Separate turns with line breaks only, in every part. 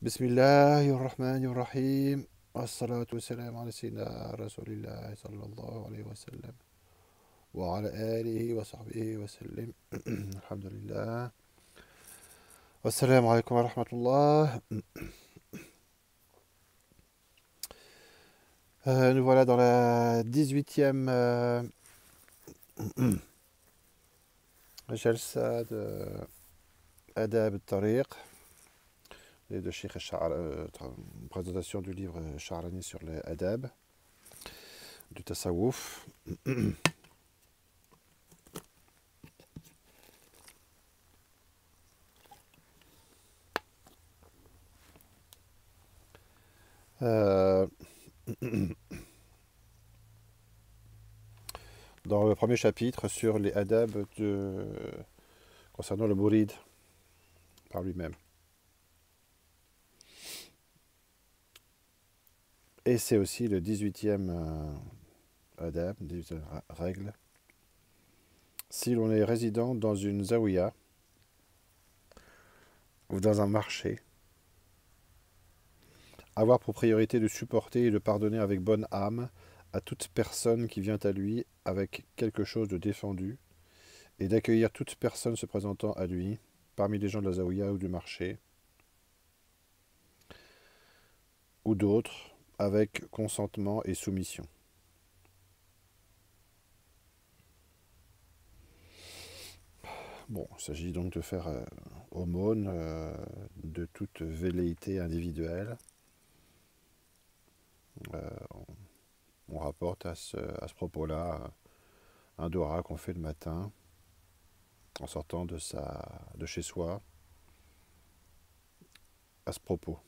بسم الله الرحمن الرحيم والصلاة والسلام على سيدنا رسول الله صلى الله عليه وسلم وعلى آله وصحبه وسلم الحمد لله والسلام عليكم ورحمة الله. Nous voilà dans la 18e jalsa de Adab al-Tariq et de Sheikh présentation du livre Sha'rani sur les Adab du Tasawwuf. Dans le premier chapitre sur les adab concernant le mourid par lui-même. Et c'est aussi le 18e adab, 18e règle. Si l'on est résident dans une zawiya ou dans un marché, avoir pour priorité de supporter et de pardonner avec bonne âme à toute personne qui vient à lui avec quelque chose de défendu, et d'accueillir toute personne se présentant à lui, parmi les gens de la zawiya ou du marché, ou d'autres, avec consentement et soumission. Bon, il s'agit donc de faire aumône de toute velléité individuelle. On rapporte à ce propos-là un dora qu'on fait le matin en sortant de chez soi à ce propos,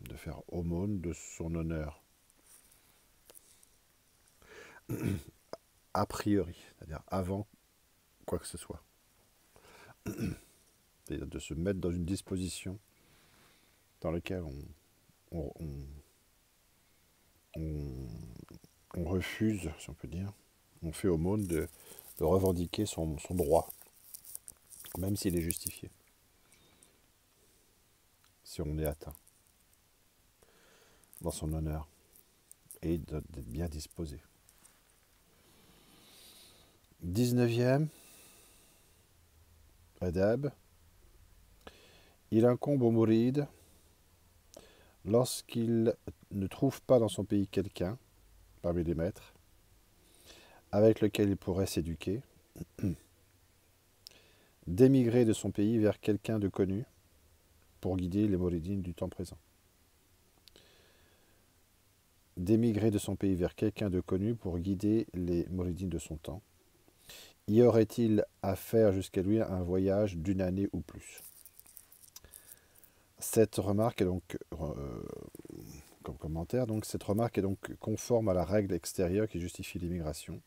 de faire aumône de son honneur a priori, c'est-à-dire avant quoi que ce soit. C'est-à-dire de se mettre dans une disposition dans laquelle on refuse, si on peut dire, on fait aumône de revendiquer son droit, même s'il est justifié, si on est atteint dans son honneur, et d'être bien disposé. 19e adab. Il incombe au mouride, lorsqu'il ne trouve pas dans son pays quelqu'un, parmi les maîtres, avec lequel il pourrait s'éduquer, d'émigrer de son pays vers quelqu'un de connu pour guider les mouridines du temps présent. D'émigrer de son pays vers quelqu'un de connu pour guider les mouridines de son temps. Y aurait-il à faire jusqu'à lui un voyage d'une année ou plus? Cette remarque est donc, comme commentaire, donc cette remarque est donc conforme à la règle extérieure qui justifie l'immigration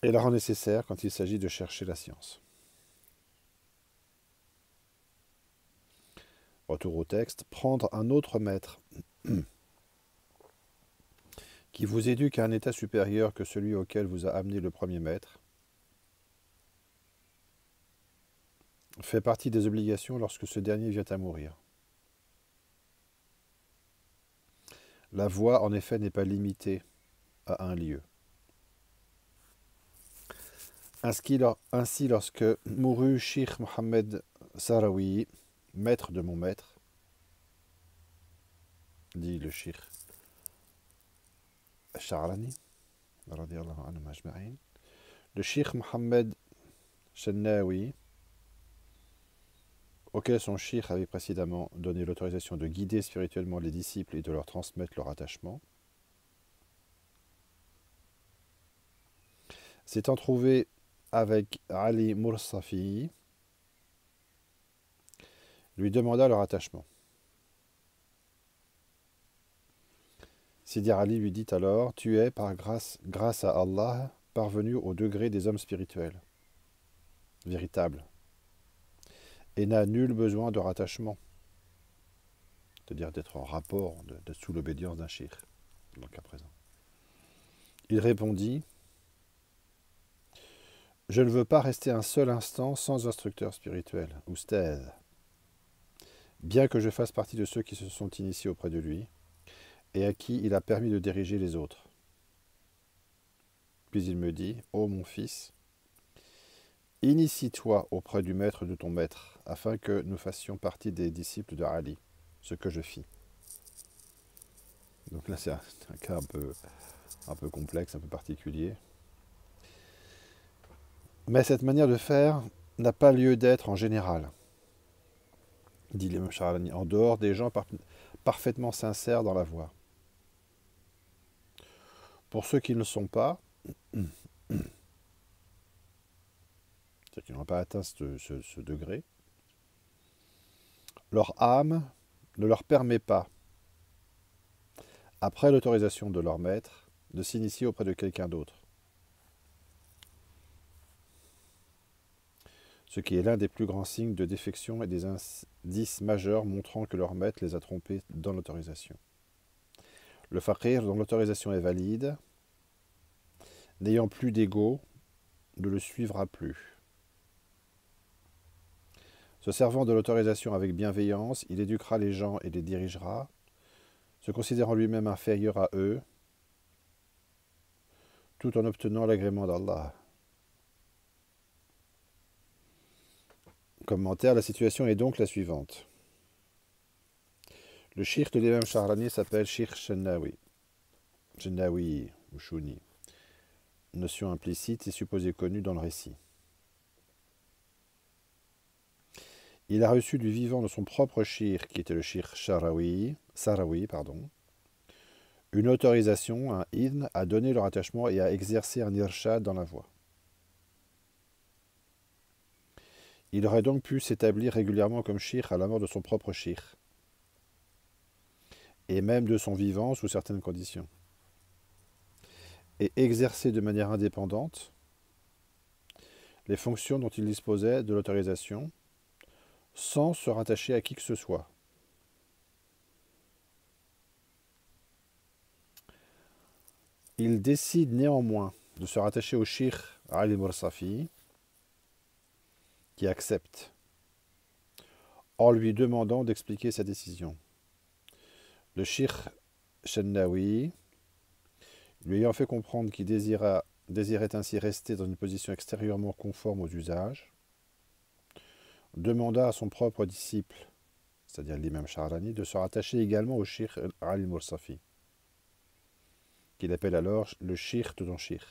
et la rend nécessaire quand il s'agit de chercher la science. Retour au texte. Prendre un autre maître qui vous éduque à un état supérieur que celui auquel vous a amené le premier maître fait partie des obligations lorsque ce dernier vient à mourir. La voie, en effet, n'est pas limitée à un lieu. Ainsi, lorsque mourut Sheikh Mohammed Sahraoui, maître de mon maître, dit le Sheikh Sha'rani, le Sheikh Mohammed Shannawi, auquel son Sheikh avait précédemment donné l'autorisation de guider spirituellement les disciples et de leur transmettre leur attachement, s'étant trouvé avec Ali Mursafi, lui demanda leur attachement. Sidi Ali lui dit alors: tu es, par grâce à Allah, parvenu au degré des hommes spirituels, véritables, et n'a nul besoin de rattachement, c'est-à-dire d'être en rapport, d'être sous l'obédience d'un cheikh, dans le cas présent. Il répondit: Je ne veux pas rester un seul instant sans instructeur spirituel, oustaz, bien que je fasse partie de ceux qui se sont initiés auprès de lui et à qui il a permis de diriger les autres. Puis il me dit, ô mon fils, initie-toi auprès du maître de ton maître, afin que nous fassions partie des disciples de Ali, ce que je fis. Donc là, c'est un cas un peu complexe, un peu particulier. Mais cette manière de faire n'a pas lieu d'être en général, dit l'imam Sha'rani, en dehors des gens parfaitement sincères dans la voie. Pour ceux qui ne le sont pas, c'est-à-dire qui n'ont pas atteint ce degré, leur âme ne leur permet pas, après l'autorisation de leur maître, de s'initier auprès de quelqu'un d'autre. Ce qui est l'un des plus grands signes de défection et des indices majeurs montrant que leur maître les a trompés dans l'autorisation. Le faqir, dont l'autorisation est valide, n'ayant plus d'ego, ne le suivra plus. Se servant de l'autorisation avec bienveillance, il éduquera les gens et les dirigera, se considérant lui-même inférieur à eux, tout en obtenant l'agrément d'Allah. Commentaire, la situation est donc la suivante. Le shirk de l'imam Sha'rani s'appelle shirk Shannawi. Shannawi ou Shuni. Notion implicite et supposée connue dans le récit. Il a reçu du vivant de son propre shirk, qui était le shirk Sarawi, une autorisation, un idn, à donner leur attachement et à exercer un irshad dans la voie. Il aurait donc pu s'établir régulièrement comme shirk à la mort de son propre shirk, et même de son vivant sous certaines conditions, et exercer de manière indépendante les fonctions dont il disposait de l'autorisation, sans se rattacher à qui que ce soit. Il décide néanmoins de se rattacher au shirk Ali Mursafi, qui accepte, en lui demandant d'expliquer sa décision. Le shirk Shannawi, lui ayant fait comprendre qu'il désirait ainsi rester dans une position extérieurement conforme aux usages, demanda à son propre disciple, c'est-à-dire l'imam Sha'rani, de se rattacher également au shirk Ali Mursafi, qu'il appelle alors le shirk de ton shirk,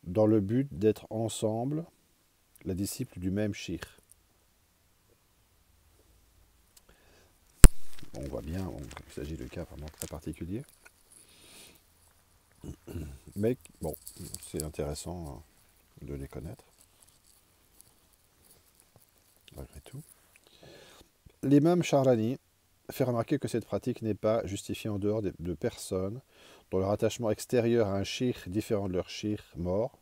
dans le but d'être ensemble la disciple du même shirk. Bon, on voit bien qu'il s'agit de cas vraiment très particuliers. Mais bon, c'est intéressant de les connaître, malgré tout. L'imam Sha'rani fait remarquer que cette pratique n'est pas justifiée en dehors de personnes dont leur attachement extérieur à un shirk différent de leur shirk mort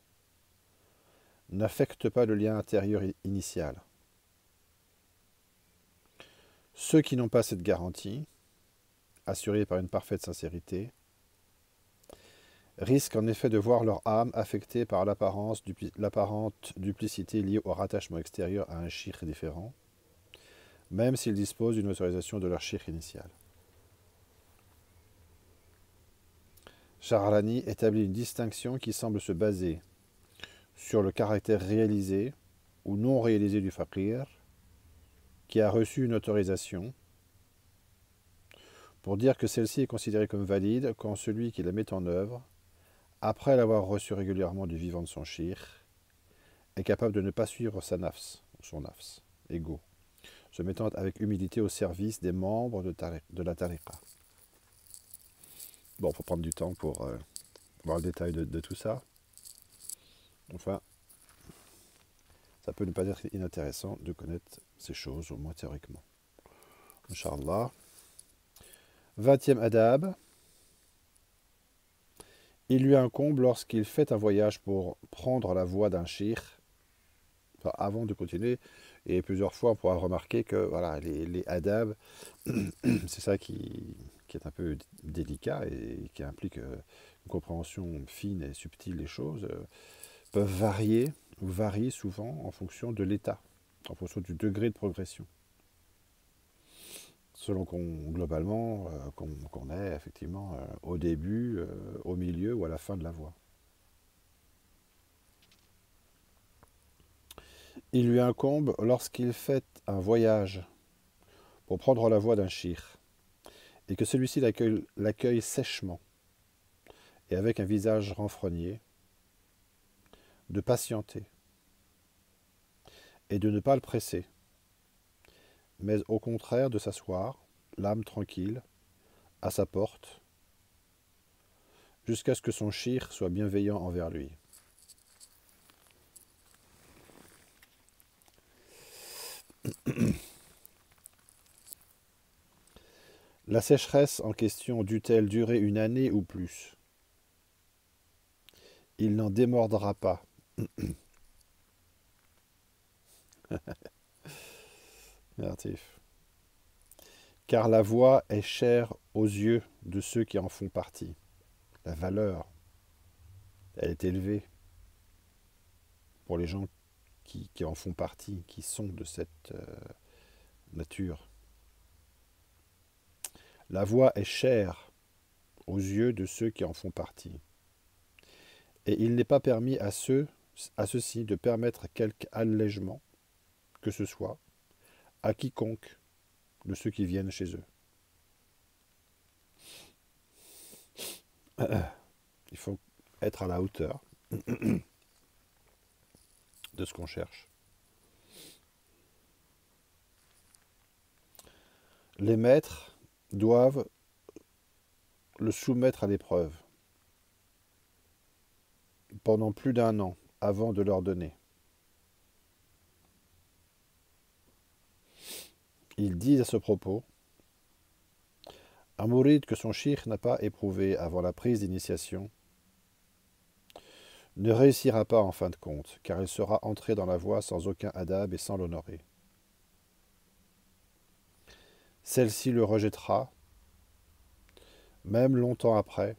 n'affecte pas le lien intérieur initial. Ceux qui n'ont pas cette garantie, assurée par une parfaite sincérité, risquent en effet de voir leur âme affectée par l'apparente duplicité liée au rattachement extérieur à un shirk différent, même s'ils disposent d'une autorisation de leur shirk initial. Sha'rani établit une distinction qui semble se baser sur le caractère réalisé ou non réalisé du faqir, qui a reçu une autorisation, pour dire que celle-ci est considérée comme valide quand celui qui la met en œuvre, après l'avoir reçu régulièrement du vivant de son shirk, est capable de ne pas suivre sa nafs, ou son nafs, ego, se mettant avec humilité au service des membres de la tariqa. Bon, il faut prendre du temps pour voir le détail de tout ça. Enfin, ça peut ne pas être inintéressant de connaître ces choses, au moins théoriquement. Inch'Allah. 20e adab. Il lui incombe lorsqu'il fait un voyage pour prendre la voie d'un shirk, enfin, avant de continuer, et plusieurs fois on pourra remarquer que voilà, les adab, c'est ça qui est un peu délicat et qui implique une compréhension fine et subtile des choses. peuvent varier ou varient souvent en fonction de l'état, en fonction du degré de progression. Selon globalement qu'on est effectivement au début, au milieu ou à la fin de la voie. Il lui incombe, lorsqu'il fait un voyage pour prendre la voie d'un shir, et que celui-ci l'accueille sèchement et avec un visage renfrogné, de patienter et de ne pas le presser, mais au contraire de s'asseoir, l'âme tranquille, à sa porte, jusqu'à ce que son shir soit bienveillant envers lui. La sécheresse en question dut-elle durer une année ou plus? Il n'en démordra pas. Négatif. Car la voix est chère aux yeux de ceux qui en font partie. La valeur, elle est élevée pour les gens qui en font partie, qui sont de cette nature. La voix est chère aux yeux de ceux qui en font partie. Et il n'est pas permis à ceux-ci de permettre quelque allègement que ce soit à quiconque de ceux qui viennent chez eux. Il faut être à la hauteur de ce qu'on cherche. Les maîtres doivent le soumettre à l'épreuve pendant plus d'un an avant de l'ordonner. Il dit à ce propos, un mouride que son shir n'a pas éprouvé avant la prise d'initiation ne réussira pas en fin de compte, car il sera entré dans la voie sans aucun adab et sans l'honorer. Celle-ci le rejettera, même longtemps après,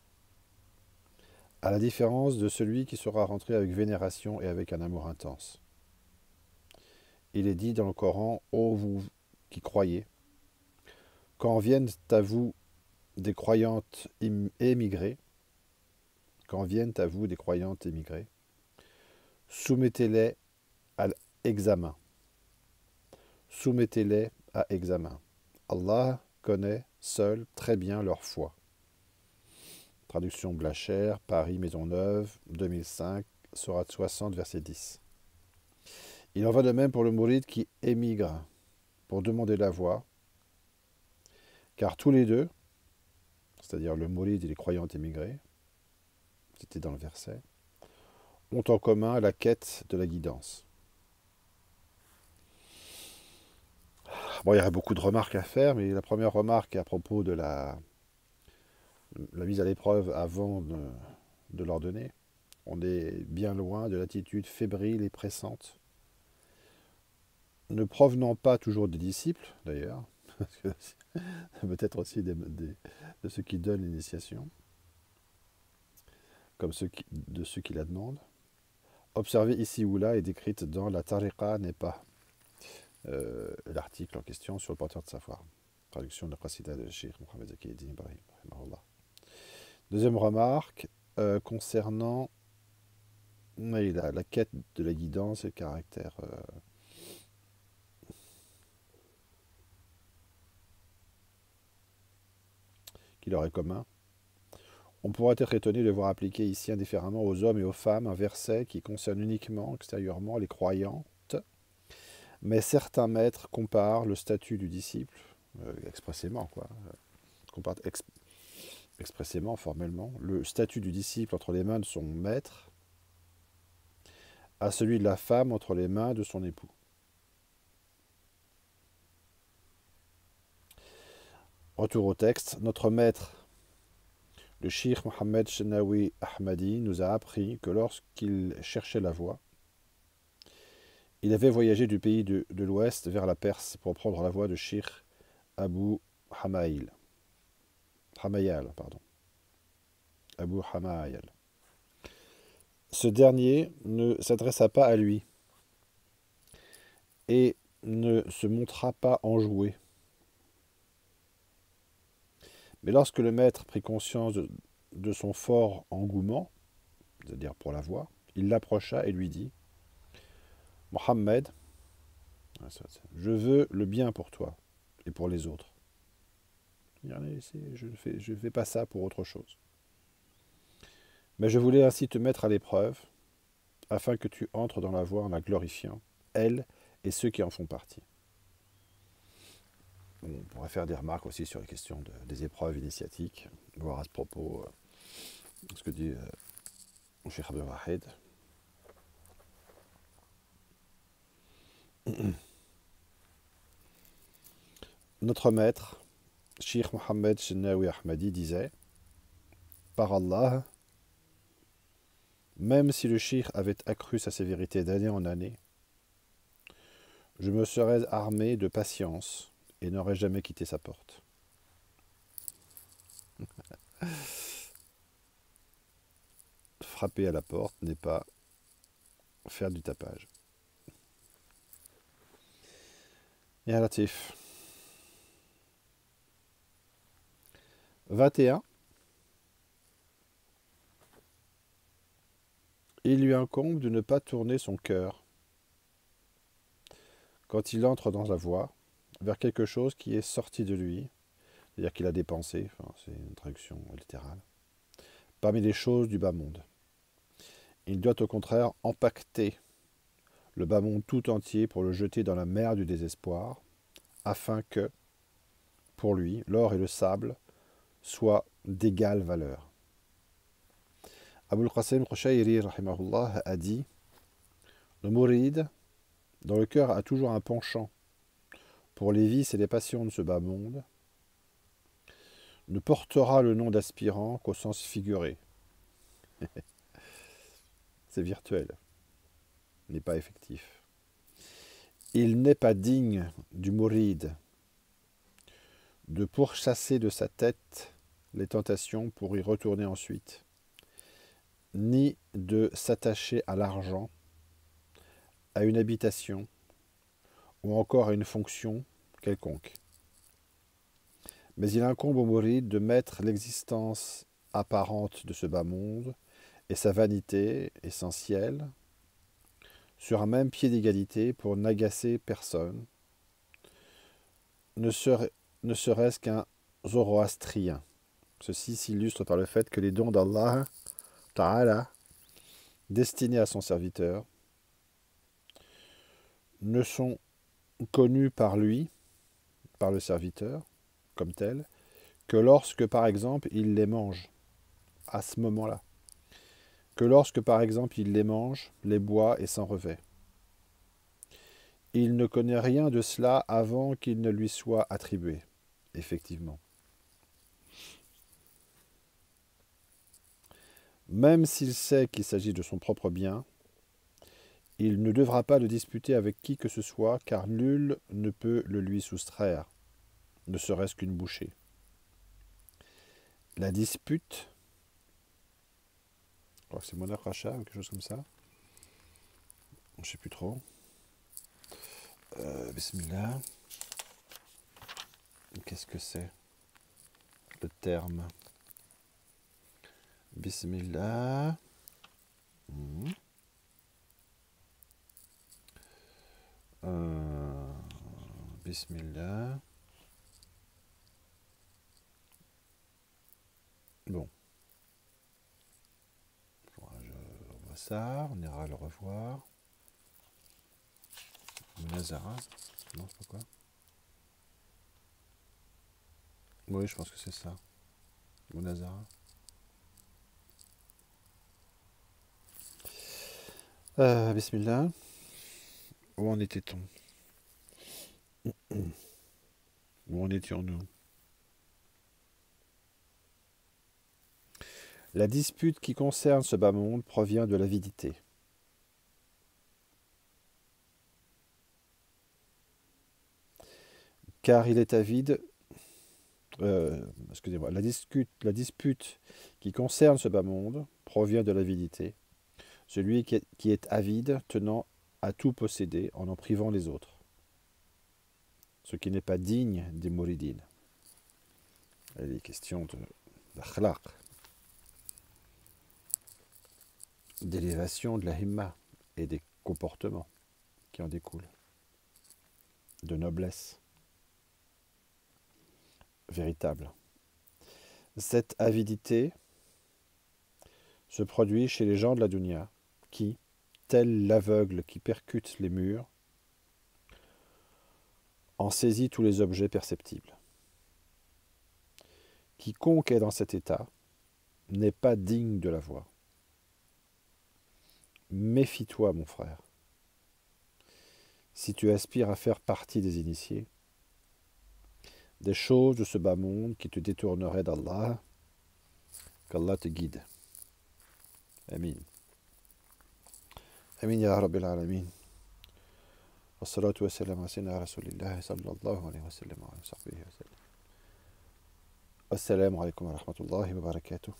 à la différence de celui qui sera rentré avec vénération et avec un amour intense. Il est dit dans le Coran, ô vous qui croyez, quand viennent à vous des croyantes émigrées, soumettez-les à examen. Soumettez-les à examen. Allah connaît seul très bien leur foi. Traduction Blacher, Paris Maisonneuve, 2005, Sourate 60, verset 10. Il en va de même pour le mouride qui émigre pour demander la voie, car tous les deux, c'est-à-dire le mouride et les croyants émigrés, c'était dans le verset, ont en commun la quête de la guidance. Bon, il y aurait beaucoup de remarques à faire, mais la première remarque à propos de la mise à l'épreuve avant de l'ordonner, on est bien loin de l'attitude fébrile et pressante, ne provenant pas toujours des disciples, d'ailleurs, peut-être aussi de ceux qui donnent l'initiation, comme de ceux qui la demandent. Observée ici ou là est décrite dans la Tariqa n'est pas l'article en question sur le porteur de savoir. Traduction de Qasida de Cheikh Mohamed Zaki Eddin Ibrahim. Deuxième remarque, concernant la quête de la guidance et le caractère qui leur est commun. On pourrait être étonné de voir appliquer ici indifféremment aux hommes et aux femmes un verset qui concerne uniquement, extérieurement, les croyantes, mais certains maîtres comparent le statut du disciple, expressément, comparent expressément, formellement, le statut du disciple entre les mains de son maître à celui de la femme entre les mains de son époux. Retour au texte. Notre maître, le Cheikh Mohammed Chenaoui Ahmadi, nous a appris que lorsqu'il cherchait la voie, il avait voyagé du pays de l'Ouest vers la Perse pour prendre la voie de Cheikh Abu Hamayal. Abu Hamayal. ce dernier ne s'adressa pas à lui et ne se montra pas enjoué. Mais lorsque le maître prit conscience de son fort engouement, c'est-à-dire pour la voir, il l'approcha et lui dit: Mohammed, je veux le bien pour toi et pour les autres. Je ne fais pas ça pour autre chose. Mais je voulais ainsi te mettre à l'épreuve, afin que tu entres dans la voie en la glorifiant, elle et ceux qui en font partie. On pourrait faire des remarques aussi sur les questions des épreuves initiatiques, voir à ce propos ce que dit Cheikh Abdel Wahid. Notre maître, Cheikh Mohammed Chenaoui Ahmadi, disait: Par Allah, même si le Cheikh avait accru sa sévérité d'année en année, je me serais armé de patience et n'aurais jamais quitté sa porte. Frapper à la porte n'est pas faire du tapage. Ya Latif. 21. Il lui incombe de ne pas tourner son cœur, quand il entre dans la voie, vers quelque chose qui est sorti de lui, c'est-à-dire qu'il a dépensé, c'est une traduction littérale, parmi les choses du bas monde. Il doit au contraire empaqueter le bas monde tout entier pour le jeter dans la mer du désespoir, afin que, pour lui, l'or et le sable soient d'égale valeur. Abul Qasim Qushayri rahimahullah a dit: le mouride, dont le cœur a toujours un penchant pour les vices et les passions de ce bas monde, ne portera le nom d'aspirant qu'au sens figuré. C'est virtuel, n'est pas effectif. Il n'est pas digne du mouride de pourchasser de sa tête les tentations pour y retourner ensuite, ni de s'attacher à l'argent, à une habitation ou encore à une fonction quelconque. Mais il incombe au mouride de mettre l'existence apparente de ce bas monde et sa vanité essentielle sur un même pied d'égalité pour n'agacer personne, ne serait-ce qu'un zoroastrien. Ceci s'illustre par le fait que les dons d'Allah Ta'ala, destinés à son serviteur, ne sont connus par lui, par le serviteur, comme tel, que lorsque, par exemple, il les mange, à ce moment-là. Que lorsque, par exemple, il les mange, les boit et s'en revêt. Il ne connaît rien de cela avant qu'il ne lui soit attribué, effectivement. Même s'il sait qu'il s'agit de son propre bien, il ne devra pas le disputer avec qui que ce soit, car nul ne peut le lui soustraire, ne serait-ce qu'une bouchée. La dispute, je crois que c'est Monachracha ou quelque chose comme ça, je ne sais plus trop. Bismillah. Qu'est-ce que c'est le terme? Bismillah. Bismillah. Bon. Je revois ça, on ira le revoir. Munazara. Non, c'est pas quoi? Oui, je pense que c'est ça. Munazara. Bismillah. Où en était-on? Où en étions-nous? La dispute qui concerne ce bas monde provient de l'avidité. Car il est avide. La dispute qui concerne ce bas monde provient de l'avidité, celui qui est avide, tenant à tout posséder en privant les autres, ce qui n'est pas digne des mouridines. Il est question d'akhlaq, d'élévation de la himma et des comportements qui en découlent, de noblesse véritable. Cette avidité se produit chez les gens de la dunya qui, tel l'aveugle qui percute les murs, en saisit tous les objets perceptibles. Quiconque est dans cet état n'est pas digne de la voie. Méfie-toi, mon frère. Si tu aspires à faire partie des initiés, des choses de ce bas monde qui te détourneraient d'Allah, qu'Allah te guide. Amin. Amin ya Rabbil Alamin. Wassalatu wassalamu ala sayyidina Rasulillah sallallahu alayhi wa sallam wa sahbihi wa sallam. Assalamu alaikum wa rahmatullahi wa barakatuh.